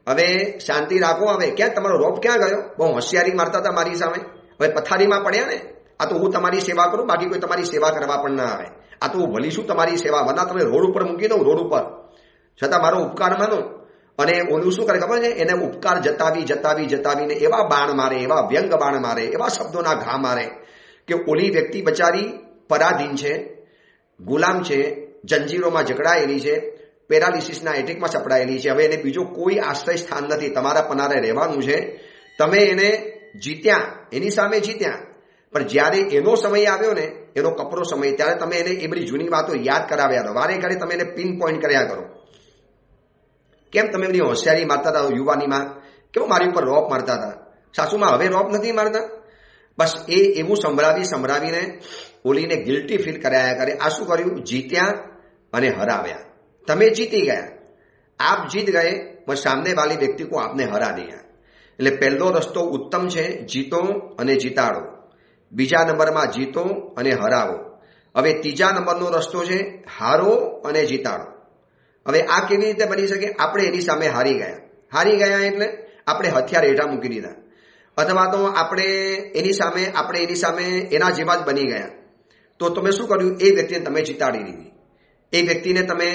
હવે શાંતિ રાખો, હવે ક્યાં તમારો રોપ ક્યાં ગયો? બહુ હોશિયારી મારતા હતા મારી સામે, હવે પથારીમાં પડ્યા ને. આ તો હું તમારી સેવા કરું, બાકી કોઈ તમારી સેવા કરવા પણ ના આવે. આ તો હું ભલી શું તમારી સેવા, વરના તમે રોડ ઉપર મૂકી દઉં, રોડ ઉપર, છતાં મારો ઉપકાર માનો અને ઓલું શું કરે ખબર છે, એને ઉપકાર જતાવીને એવા બાણ મારે, એવા વ્યંગ બાણ મારે, એવા શબ્દોના ઘા મારે કે ઓલી વ્યક્તિ બચારી પરાધીન છે, ગુલામ છે, જંજીરોમાં જકડાયેલી છે, પેરાલિસિસના એટેકમાં સપડાયેલી છે. હવે એને બીજો કોઈ આશ્રય સ્થાન નથી, તમારા પનારે રહેવાનું છે. તમે એને જીત્યા, એની સામે જીત્યા, પણ જ્યારે એનો સમય આવ્યો ને, એનો કપરો સમય, ત્યારે તમે એને એ બધી જૂની વાતો યાદ કરાવ્યા દો. વારે ઘડી તમે એને પિન પોઈન્ટ કર્યા કરો. કેમ તમે બધી હોશિયારી મારતા હતા યુવાનીમાં, કેવું મારી ઉપર રોપ મારતા હતા, સાસુમાં હવે રોપ નથી મારતા. બસ એ એવું સંભળાવીને ઓલીને ગિલ્ટી ફીલ કરાયા કરે. આ શું કર્યું? જીત્યા અને હરાવ્યા. તમે જીતી ગયા, આપ જીત ગए, પણ સામને વાલી વ્યક્તિ કો આપને હરા દિયા. એટલે પહેલો રસ્તો ઉત્તમ છે, જીતો અને જીતાડો. બીજા નંબરમાં જીતો અને હરાવો. હવે ત્રીજા નંબરનો રસ્તો છે હારો અને જીતાડો. હવે આ કેવી રીતે બની શકે? આપણે એની સામે હારી ગયા એટલે આપણે હથિયાર હેઠા મૂકી દીધા, અથવા તો આપણે એની સામે એના જેવા જ બની ગયા. તો તમે શું કર્યું? એ વ્યક્તિને તમે જીતાડી દીધી. એ વ્યક્તિને તમે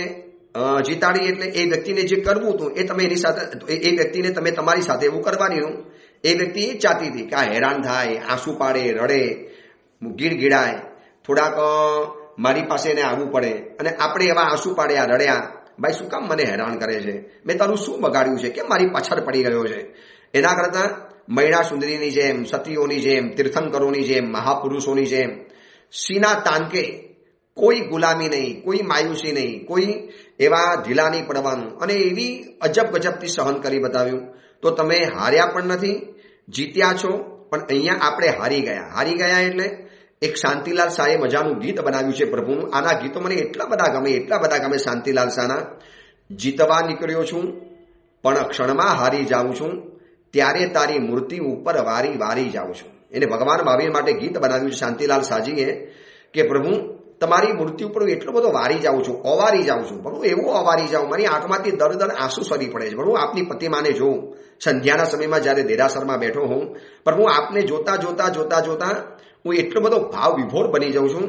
જીતાડી એટલે એ વ્યક્તિને જે કરવું હતું એ તમે એની સાથે, એ વ્યક્તિને તમે તમારી સાથે એવું કરવાની હતું. એ વ્યક્તિ એ જ ચાહતી હતી કે આ હેરાન થાય, આંસુ પાડે, રડે, ગીડગીડાય, થોડાક મારી પાસે એને આવવું પડે, અને આપણે એવા આંસુ પાડ્યા, રડ્યા, ભાઈ શું કામ મને હેરાન કરે છે, મેં તારું શું બગાડ્યું છે, કેમ મારી પાછળ પડી ગયો છે. એના કરતાં મહિલા સુંદરીની જેમ, સતીઓની જેમ, તીર્થંકરોની જેમ, મહાપુરુષોની જેમ સીના તાનકે કોઈ ગુલામી નહીં, કોઈ માયુસી નહીં, કોઈ એવા ઢીલા નહીં પડવાનું, અને એવી અજબ ગજબથી સહન કરી બતાવ્યું. તો તમે હાર્યા પણ નથી, જીત્યા છો. પણ અહીંયા આપણે હારી ગયા એટલે એક શાંતિલાલ શાહે મજાનું ગીત બનાવ્યું છે પ્રભુનું. આના ગીતો મને એટલા બધા ગમે શાંતિલાલ શાહના. જીતવા નીકળ્યો છું પણ ક્ષણમાં હારી જાઉં છું, ત્યારે તારી મૂર્તિ ઉપર વારી જાઉં છું. એને ભગવાન મહાવીર માટે ગીત બનાવ્યું છે શાંતિલાલ શાહજીએ કે પ્રભુ તમારી મૂર્તિ ઉપર એટલો બધો વારી જાઉં છું, ઓવારી જાઉં છું. પ્રભુ એવું ઓવારી જાઉં, મારી આંખમાંથી દર આંસુ સરી પડે છે. પ્રભુ આપની પ્રતિમાને જોઉં, સંધ્યાના સમયમાં જ્યારે દેરાસરમાં બેઠો હોઉં, પ્રભુ આપને જોતા હું એટલો બધો ભાવ વિભોર બની જાઉં છું.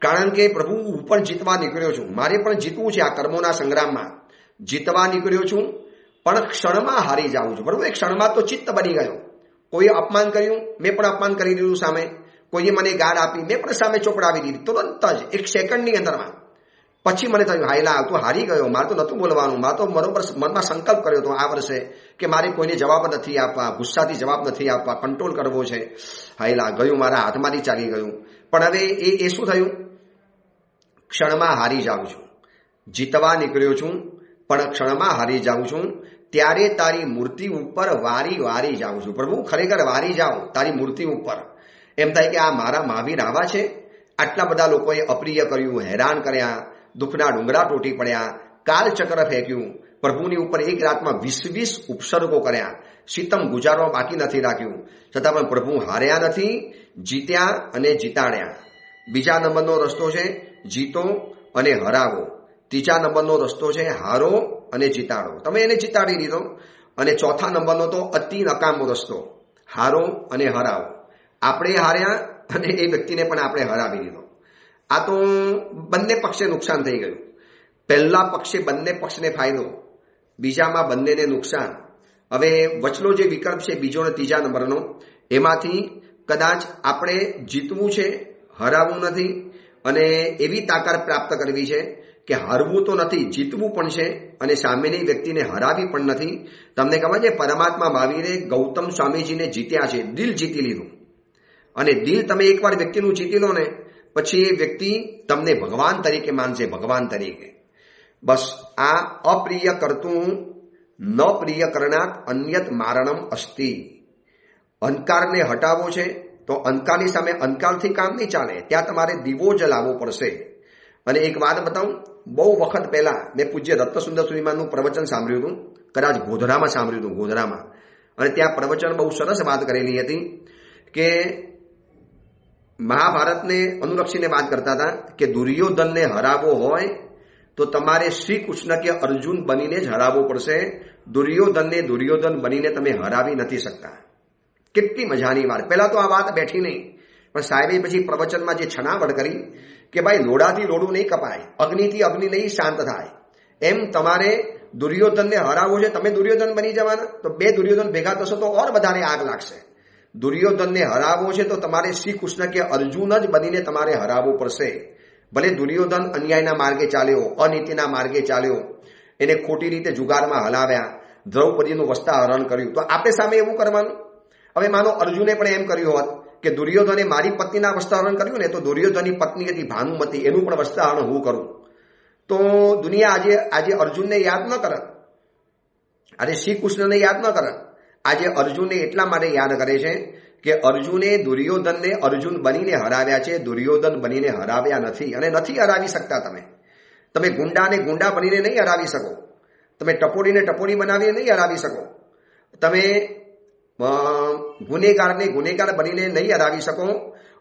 કારણ કે પ્રભુ હું પણ જીતવા નીકળ્યો છું, મારે પણ જીતવું છે. આ કર્મોના સંગ્રામમાં જીતવા નીકળ્યો છું, પણ ક્ષણમાં હારી જાઉં છું. પ્રભુ એક ક્ષણમાં તો ચિત્ત બની ગયો. કોઈએ અપમાન કર્યું, મેં પણ અપમાન કરી દીધું સામે. કોઈએ મને ગાળ આપી, મેં પણ સામે ચોપડાવી દીધી, તુરંત જ એક સેકન્ડની અંદરમાં. પછી મને થયું હાયલા તું હારી ગયો, મારે તો નહોતું બોલવાનું, મારે તો બરોબર મનમાં સંકલ્પ કર્યો હતો આ વર્ષે કે મારે કોઈને જવાબ નથી આપવા, ગુસ્સાથી જવાબ નથી આપવા, કંટ્રોલ કરવો છે. હાયલા ગયું, મારા હાથમાંથી ચાલી ગયું. પણ હવે એ શું થયું? ક્ષણમાં હારી જાઉં છું, જીતવા નીકળ્યો છું પણ ક્ષણમાં હારી જાઉં છું, ત્યારે તારી મૂર્તિ ઉપર વારી જાઉં છું. પ્રભુ ખરેખર વારી જાઉં તારી મૂર્તિ ઉપર. એમ થાય કે આ મારા મહાવીર આવા છે. આટલા બધા લોકોએ અપ્રિય કર્યું, હેરાન કર્યા, દુઃખના ડુંગરા તૂટી પડ્યા, કાલચક્ર ફેંક્યું, પ્રભુની ઉપર એક રાતમાં 20 ઉપસર્ગો કર્યા, સિતમ ગુજારવા બાકી નથી રાખ્યું, છતાં પણ પ્રભુ હાર્યા નથી, જીત્યા અને જીતાડ્યા. બીજા નંબરનો રસ્તો છે જીતો અને હરાવો. ત્રીજા નંબરનો રસ્તો છે હારો અને જીતાડો. તમે એને જીતાડી દીધો. અને ચોથા નંબરનો તો અતિ નકામો રસ્તો, હારો અને હરાવો. આપણે હાર્યા અને એ વ્યક્તિને પણ આપણે હરાવી દીધો. આ તો બંને પક્ષે નુકસાન થઈ ગયું. પહેલા પક્ષે બંને પક્ષને ફાયદો, બીજામાં બંનેને નુકસાન. હવે વચલો જે વિકલ્પ છે બીજો અને ત્રીજા નંબરનો, એમાંથી કદાચ આપણે જીતવું છે, હરાવવું નથી. અને એવી તાકાત પ્રાપ્ત કરવી છે કે હારવું તો નથી, જીતવું પણ છે અને સામેની વ્યક્તિને હરાવી પણ નથી. તમને ખબર છે પરમાત્મા મહાવીરે ગૌતમ સ્વામીજીને જીત્યા છે, દિલ જીતી લીધું. અને દિલ તમે એકવાર વ્યક્તિનું જીતી લો ને, પછી એ વ્યક્તિ તમને ભગવાન તરીકે માનશે, ભગવાન તરીકે. બસ આ અપ્રિય કરતું ન પ્રિય કરણાત અન્યત મારણમ અસ્તિ. અંધકારને હટાવવો છે તો અંધકારની સામે અંધકારથી કામ નહીં ચાલે, ત્યાં તમારે દીવો જલાવવો પડશે. અને એક વાત બતાવું, બહુ વખત પહેલા મેં પૂજ્ય રત્નસુંદર સુરીમાનનું પ્રવચન સાંભળ્યું હતું, કદાચ ગોધરામાં સાંભળ્યું હતું, ગોધરામાં. અને ત્યાં પ્રવચન બહુ સરસ વાત કરેલી હતી કે મહાભારતને અનુલક્ષીને વાત કરતા હતા કે દુર્યોધનને હરાવવો હોય તો તમારે શ્રી કૃષ્ણ કે અર્જુન બનીને જ હરાવવો પડશે. દુર્યોધનને દુર્યોધન બનીને તમે હરાવી નથી શકતા. કેટલી મજાની વાત. પહેલા તો આ વાત બેઠી નહીં, પણ સાહેબે પછી પ્રવચનમાં જે છણાવટ કરી કે ભાઈ લોડાથી લોડું નહીં કપાય, અગ્નિથી અગ્નિ નહીં શાંત થાય. એમ તમારે દુર્યોધનને હરાવો છે, તમે દુર્યોધન બની જવાના, તો બે દુર્યોધન ભેગા થશો તો ઓર વધારે આગ લાગશે. દુર્યોધનને હરાવો છે તો તમારે શ્રી કૃષ્ણ કે અર્જુન જ બનીને તમારે હરાવવું પડશે. ભલે દુર્યોધન અન્યાયના માર્ગે ચાલ્યો, અનીતિના માર્ગે ચાલ્યો, એને ખોટી રીતે જુગારમાં હલાવ્યા, દ્રૌપદીનું વસ્ત્રાહરણ કર્યું, તો આપણે સામે એવું કરવાનું. હવે માનો અર્જુને પણ એમ કર્યું હોત કે દુર્યોધને મારી પત્નીના વસ્ત્રાહરણ કર્યું ને, તો દુર્યોધનની પત્ની હતી ભાનુમતી, એનું પણ વસ્ત્રાહરણ હું કરું. તો દુનિયા આજે અર્જુનને યાદ ન કરે, આજે શ્રી કૃષ્ણને યાદ ન કરે. આજે અર્જુનને એટલા માટે યાદ કરે છે કે અર્જુને દુર્યોધનને અર્જુન બનીને હરાવ્યા છે, દુર્યોધન બનીને હરાવ્યા નથી, અને નથી હરાવી શકતા. તમે ગુંડાને ગુંડા બનીને નહીં હરાવી શકો, તમે ટપોડીને ટપોડી બનાવીને નહીં હરાવી શકો, તમે ગુનેગારને ગુનેગાર બનીને નહીં હરાવી શકો,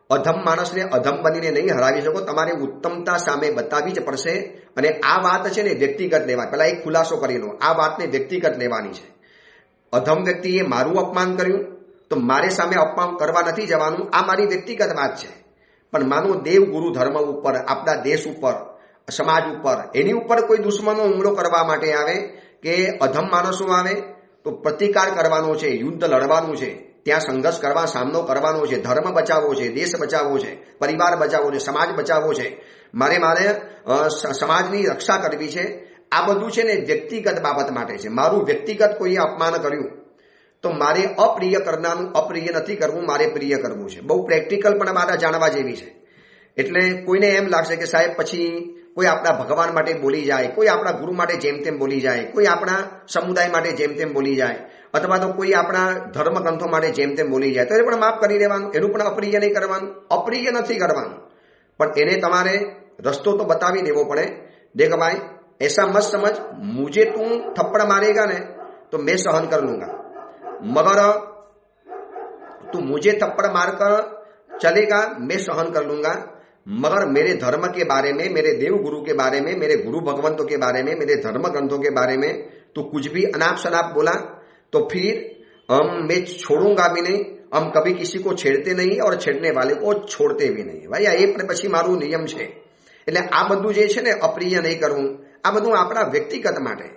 અધમ માણસને અધમ બનીને નહીં હરાવી શકો. તમારે ઉત્તમતા સામે બતાવી જ પડશે. અને આ વાત છે ને વ્યક્તિગત લેવા, પહેલા એક ખુલાસો કરી લો, આ વાતને વ્યક્તિગત લેવાની છે. અધમ વ્યક્તિએ મારું અપમાન કર્યું તો મારે સામે અપમાન કરવા નથી જવાનું, આ મારી વ્યક્તિગત વાત છે. પણ માનો દેવ ગુરુ ધર્મ ઉપર, આપણા દેશ ઉપર, સમાજ ઉપર, એની ઉપર કોઈ દુશ્મનો હુમલો કરવા માટે આવે કે અધમ માણસો આવે, તો પ્રતિકાર કરવાનો છે, યુદ્ધ લડવાનું છે, ત્યાં સંઘર્ષ કરવા, સામનો કરવાનો છે, ધર્મ બચાવવો છે, દેશ બચાવવો છે, પરિવાર બચાવવો છે, સમાજ બચાવવો છે, મારે સમાજની રક્ષા કરવી છે. આ બધું છે ને વ્યક્તિગત બાબત માટે છે. મારું વ્યક્તિગત કોઈએ અપમાન કર્યું તો મારે અપ્રિય કરનારનું અપ્રિય નથી કરવું, મારે પ્રિય કરવું છે. બહુ પ્રેક્ટિકલ પણ મારા જાણવા જેવી છે. એટલે કોઈને એમ લાગશે કે સાહેબ પછી કોઈ આપણા ભગવાન માટે બોલી જાય, કોઈ આપણા ગુરુ માટે જેમ તેમ બોલી જાય, કોઈ આપણા સમુદાય માટે જેમ તેમ બોલી જાય, અથવા તો કોઈ આપણા ધર્મગ્રંથો માટે જેમ તેમ બોલી જાય, તો એ પણ માફ કરી દેવાનું, એનું પણ અપ્રિય નહીં કરવાનું, અપ્રિય નથી કરવાનું. પણ એને તમારે રસ્તો તો બતાવી દેવો પડે. દેખ ભાઈ, ऐसा मत समझ मुझे तू थप्पड़ मारेगा ने तो मैं सहन कर लूंगा, मगर तू मुझे थप्पड़ मारकर चलेगा मैं सहन कर लूंगा, मगर मेरे धर्म के बारे में, मेरे देव गुरु के बारे में, मेरे गुरु भगवंतों के बारे में, मेरे धर्म ग्रंथों के बारे में तू कुछ भी अनाप शनाप बोला तो फिर मैं छोड़ूंगा भी नहीं, हम कभी किसी को छेड़ते नहीं और छेड़ने वाले को छोड़ते भी नहीं. भाई આ એ પછી મારું નિયમ છે. એટલે આ બધું જે છે ને અપ્રિય નહીં કરવું, આ બધું આપણા વ્યક્તિગત માટે.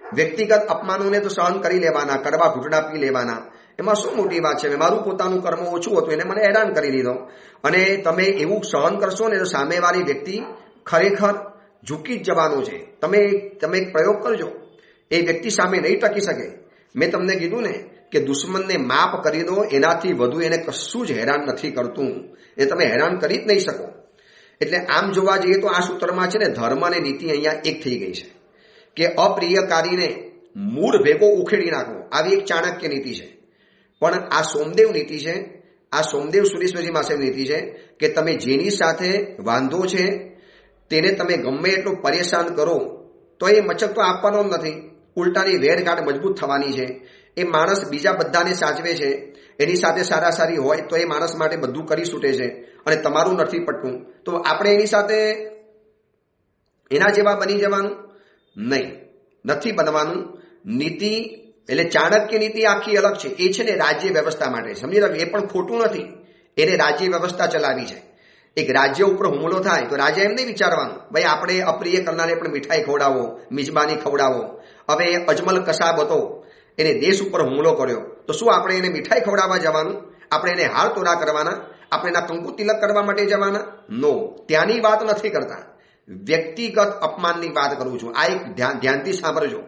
વ્યક્તિગત અપમાનોને તો સહન કરી લેવાના, કડવા ઘૂંટડા પી લેવાના, એમાં શું મોટી વાત છે. મારું પોતાનું કર્મ ઓછું હતું, એને મને હેરાન કરી દીધો, અને તમે એવું સહન કરશો ને તો સામેવાળી વ્યક્તિ ખરેખર ઝૂકી જ જવાનું છે. તમે એક પ્રયોગ કરજો, એ વ્યક્તિ સામે નહીં ટકી શકે. મેં તમને કીધું ને કે દુશ્મનને માફ કરી દો, એનાથી વધુ એને કશું જ હેરાન નથી કરતું, એ તમે હેરાન કરી જ નહીં શકો. એટલે આમ જોવા જઈએ તો આ સૂત્રમાં છે ને ધર્મ અને નીતિ અહીંયા એક થઈ ગઈ છે કે અપ્રિયકારીને મૂળ ભેગો ઉખેડી નાખવો, આવી એક ચાણક્ય નીતિ છે. પણ આ સોમદેવ નીતિ છે, આ સોમદેવ સુરેશ્વરજી માસે નીતિ છે કે તમે જેની સાથે વાંધો છે તેને તમે ગમે એટલું પરેશાન કરો તો એ મચક તો આપવાનો જ નથી, ઉલટાની વેરગાંઠ મજબૂત થવાની છે. એ માણસ બીજા બધાને સાચવે છે, એની સાથે સારી હોય તો એ માણસ માટે બધું કરી છૂટે છે, અને તમારું નથી પટતું તો આપણે એની સાથે એના જેવા બની જવાનું નહીં, નથી બનવાનું. નીતિ એટલે ચાણક્ય નીતિ આખી અલગ છે. એ છે ને રાજ્ય વ્યવસ્થા માટે, સમજી લો, એ પણ ખોટું નથી, એને રાજ્ય વ્યવસ્થા ચલાવી છે. એક રાજ્ય ઉપર હુમલો થાય તો રાજા એમ નહીં વિચારવાનું ભાઈ આપણે અપ્રિય કરનારને પણ મીઠાઈ ખવડાવો, મિજબાની ખવડાવો. હવે અજમલ કસાબ હતો, એને દેશ ઉપર હુમલો કર્યો, તો શું આપણે એને મીઠાઈ ખવડાવવા જવાનું? આપણે એને હાર તોડા કરવાના? આપણે એના કંકુ તિલક કરવા માટે જવાના? નો, ત્યાંની વાત નથી કરતા, વ્યક્તિગત અપમાનની વાત કરું છું. આ એક ધ્યાનથી સાંભળજો,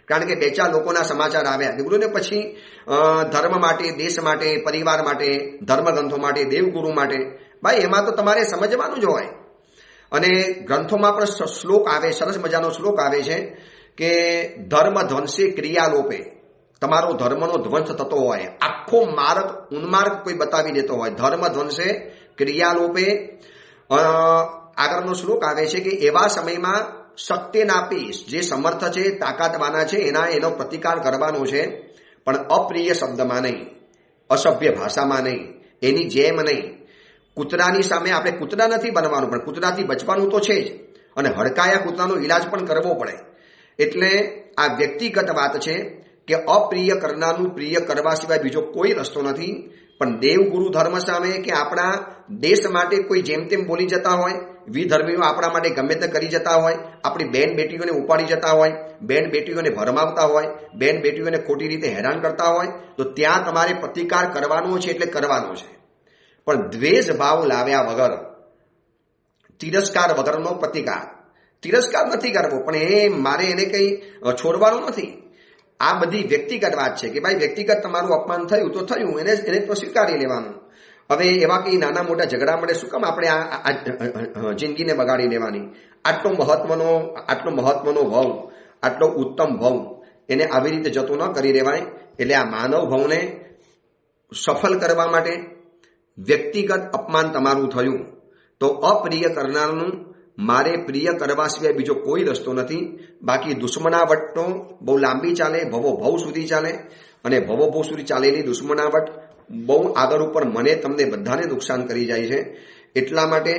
કારણ કે બે ચાર લોકોના સમાચાર આવ્યા ગુરુને પછી ધર્મ માટે, દેશ માટે, પરિવાર માટે, ધર્મગ્રંથો માટે, દેવગુરુ માટે. ભાઈ એમાં તો તમારે સમજવાનું જ હોય. અને ગ્રંથોમાં પણ શ્લોક આવે, સરસ મજાનો શ્લોક આવે છે કે ધર્મ ધ્વંસે ક્રિયાલોપે. તમારો ધર્મનો ધ્વંસ થતો હોય, આખો માર્ગ ઉન્માર્ગ કોઈ બતાવી દેતો હોય, ધર્મ ધ્વંસે ક્રિયાલોપે. આગળનો શ્લોક આવે છે કે એવા સમયમાં સત્યનાપી, જે સમર્થ છે, તાકાતવાના છે, એનો પ્રતિકાર કરવાનો છે, પણ અપ્રિય શબ્દમાં નહીં, અસભ્ય ભાષામાં નહીં, એની જેમ નહીં. કૂતરાની સામે આપણે કૂતરા નથી બનવાનું, પણ કૂતરાથી બચવાનું તો છે જ, અને હડકાયા કૂતરાનો ઈલાજ પણ કરવો પડે. એટલે આ વ્યક્તિગત વાત છે કે અપ્રિય કરનારનું પ્રિય કરવા સિવાય બીજો કોઈ રસ્તો નથી. પણ દેવગુરુ ધર્મ સામે કે આપણા દેશ માટે કોઈ જેમ તેમ બોલી જતા હોય, વિધર્મીઓ આપણા માટે ગમે તે કરી જતા હોય, આપણી બેન બેટીઓને ઉપાડી જતા હોય, બેન બેટીઓને ભરમાવતા હોય, બેન બેટીઓને ખોટી રીતે હેરાન કરતા હોય, તો ત્યાં તમારે પ્રતિકાર કરવાનો છે એટલે કરવાનો છે. પણ દ્વેષ ભાવ લાવ્યા વગર, તિરસ્કાર વગરનો પ્રતિકાર. તિરસ્કાર નથી કરવો, પણ મારે એને કંઈ છોડવાનું નથી. આ બધી વ્યક્તિગત વાત છે કે ભાઈ વ્યક્તિગત તમારું અપમાન થયું તો થયું, એને તો સ્વીકારી લેવાનું. હવે એવા કંઈ નાના મોટા ઝઘડા મળે શું કામ આપણે આ જિંદગીને બગાડી લેવાની? આટલો મહત્વનો ભવ, આટલો ઉત્તમ ભવ એને આવી રીતે જતો ન કરી દેવાય. એટલે આ માનવ ભવને સફળ કરવા માટે વ્યક્તિગત અપમાન તમારું થયું તો અપ્રિય કરનારનું મારે પ્રિય કરવા સિવાય બીજો કોઈ રસ્તો નથી. બાકી દુશ્મનાવટનો બહુ લાંબી ચાલે, ભવો ભવ સુધી ચાલે, અને ભવો ભવ સુધી ચાલેલી દુશ્મનાવટ બહુ આગળ ઉપર મને તમને બધાને નુકસાન કરી જાય છે. એટલા માટે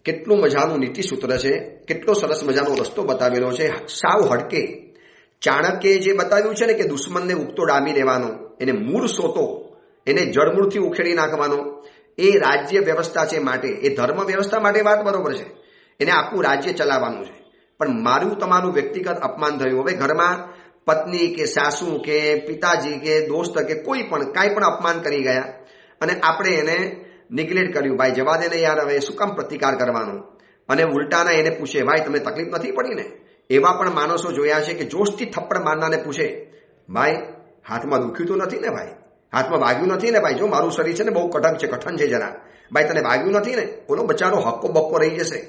કેટલું મજાનું નીતિસૂત્ર છે, કેટલો સરસ મજાનો રસ્તો બતાવેલો છે. સાવ હડકે ચાણક્યે જે બતાવ્યું છે ને કે દુશ્મનને ઉગતો ડામી દેવાનો, એને મૂળ સોતો, એને જળમૂળથી ઉખેડી નાખવાનો, એ રાજ્ય વ્યવસ્થા છે માટે, એ ધર્મ વ્યવસ્થા માટે વાત બરોબર છે, એને આખું રાજ્ય ચલાવવાનું છે. પણ મારું તમારું વ્યક્તિગત અપમાન થયું. હવે ઘરમાં પત્ની કે સાસુ કે પિતાજી કે દોસ્ત કે કોઈ પણ કાંઈ પણ અપમાન કરી ગયા અને આપણે એને નિગ્લેક્ટ કર્યું, ભાઈ જવા દે ને યાર, હવે શું કામ પ્રતિકાર કરવાનો? અને ઉલટાના એને પૂછે, ભાઈ તમને તકલીફ નથી પડી ને? એવા પણ માણસો જોયા છે કે જોશથી થપ્પડ મારનાને પૂછે, ભાઈ હાથમાં દુખ્યું તો નથી ને? ભાઈ હાથમાં વાગ્યું નથી ને? ભાઈ જો મારું શરીર છે ને બહુ કઠણ છે જરા, ભાઈ તને વાગ્યું નથી ને? ઓલો બચારો હક્કો બક્કો રહી જશે,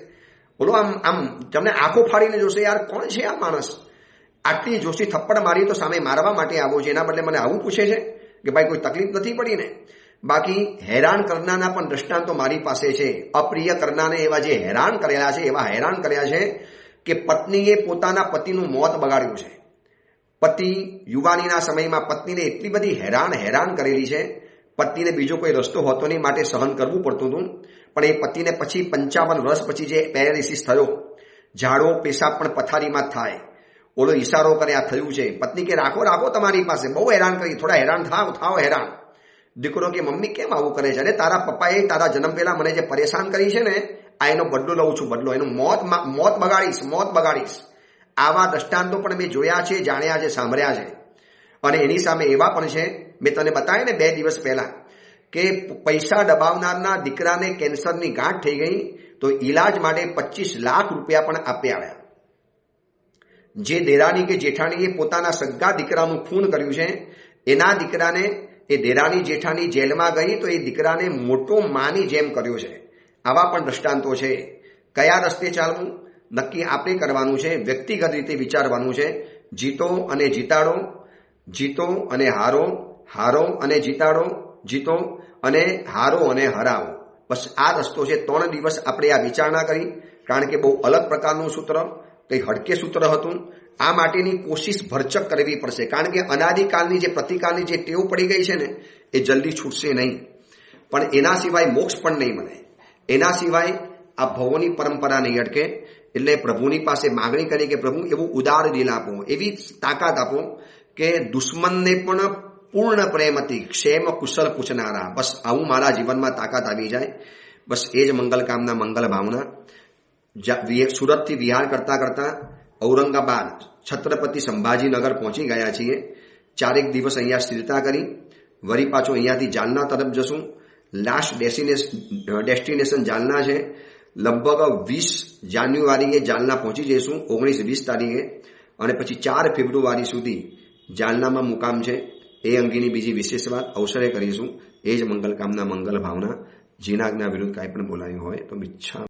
ઓલો આમ તમને આંખો ફાડીને જોશે, યાર કોણ છે આ માણસ? આટલી જોશી થપ્પડ મારી તો સામે મારવા માટે આવો છે, એના બદલે મને આવું પૂછે છે કે ભાઈ કોઈ તકલીફ નથી પડી ને? બાકી હેરાન કરનારના પણ દ્રષ્ટાંતો મારી પાસે છે. અપ્રિય કરનારને એવા જે હેરાન કરેલા છે, એવા હેરાન કર્યા છે કે પત્નીએ પોતાના પતિનું મોત બગાડ્યું છે. પતિ યુવાનીના સમયમાં પત્નીને એટલી બધી હેરાન કરેલી છે, પત્નીને બીજો કોઈ રસ્તો હતો નહીં, માટે સહન કરવું પડતું હતું. પણ એ પતિને પછી 55 વર્ષ પછી જે પેરાલિસિસ થયો, ઝાડો પેશાબ પણ પથારીમાં જ થાય, ઓલો ઈશારો કરે આ થયું છે. પત્ની કે રાખો તમારી પાસે, બહુ હેરાન કરી, થોડા હેરાન થાવ હેરાન. દીકરો કે મમ્મી કેમ આવું કરે છે? અરે તારા પપ્પાએ તારા જન્મ પહેલા મને જે પરેશાન કરી છે ને, આ એનો બદલો લઉં છું, બદલો. એનું મોત બગાડીશ. આવા દ્રષ્ટાંતો પણ મેં જોયા છે, જાણ્યા છે, સાંભળ્યા છે. અને એની સામે એવા પણ છે, મેં તને બતાવ્યા ને 2 દિવસ પહેલા, કે પૈસા દબાવનારના દીકરાને કેન્સરની ગાંઠ થઈ ગઈ તો ઈલાજ માટે 25 લાખ રૂપિયા પણ આપી આવ્યા. જે દેરાણી કે જેઠાણીએ પોતાના સગા દીકરાનું ખૂન કર્યું છે, એના દીકરાને એ દેરાણી જેઠાણી જેલમાં ગઈ તો એ દીકરાને મોટો માની જેમ કર્યો છે. આવા પણ દ્રષ્ટાંતો છે. કયા રસ્તે ચાલવું નક્કી આપણે કરવાનું છે, વ્યક્તિગત રીતે વિચારવાનું છે. જીતો અને જીતાડો, જીતો અને હારો, હારો અને જીતાડો, જીતો અને હારો અને હરાવો. બસ આ રસ્તો છે. 3 દિવસ આપણે આ વિચારણા કરી, કારણ કે બહુ અલગ પ્રકારનું સૂત્ર, કંઈ હડકે સૂત્ર હતું. આ માટેની કોશિશ ભરચક કરવી પડશે, કારણ કે અનાદિકાળની જે પ્રતિકારની જે ટેવ પડી ગઈ છે ને, એ જલ્દી છૂટશે નહીં. પણ એના સિવાય મોક્ષ પણ નહીં મળે, એના સિવાય આ ભવોની પરંપરા નહીં અટકે. એટલે પ્રભુની પાસે માગણી કરી કે પ્રભુ એવું ઉદાર દિલ આપો, એવી તાકાત આપો કે દુશ્મનને પણ પૂર્ણ પ્રેમથી ક્ષેમ કુશલ પૂછનારા, બસ આવું મારા જીવનમાં તાકાત આવી જાય. બસ એ જ મંગલ કામના, મંગલ ભાવના. સુરતથી વિહાર કરતા ઔરંગાબાદ છત્રપતિ સંભાજીનગર પહોંચી ગયા છીએ. 4 દિવસ અહીંયા સ્થિરતા કરી, વળી પાછો અહીંયાથી જાલના તરફ જશું. લાસ્ટ ડેસ્ટિનેશન જાલના છે. લગભગ 20 જાન્યુઆરીએ જાલના પહોંચી જઈશું, 19-20 તારીખે, અને પછી 4 ફેબ્રુઆરી સુધી જાલનામાં મુકામ છે. એ અંગેની બીજી વિશેષ વાત અવસરે કરીશું. એ જ મંગલ કામના, મંગલ ભાવના. જીનાજ્ઞા વિરુદ્ધ કાંઈ પણ બોલાયું હોય તો મિચ્છા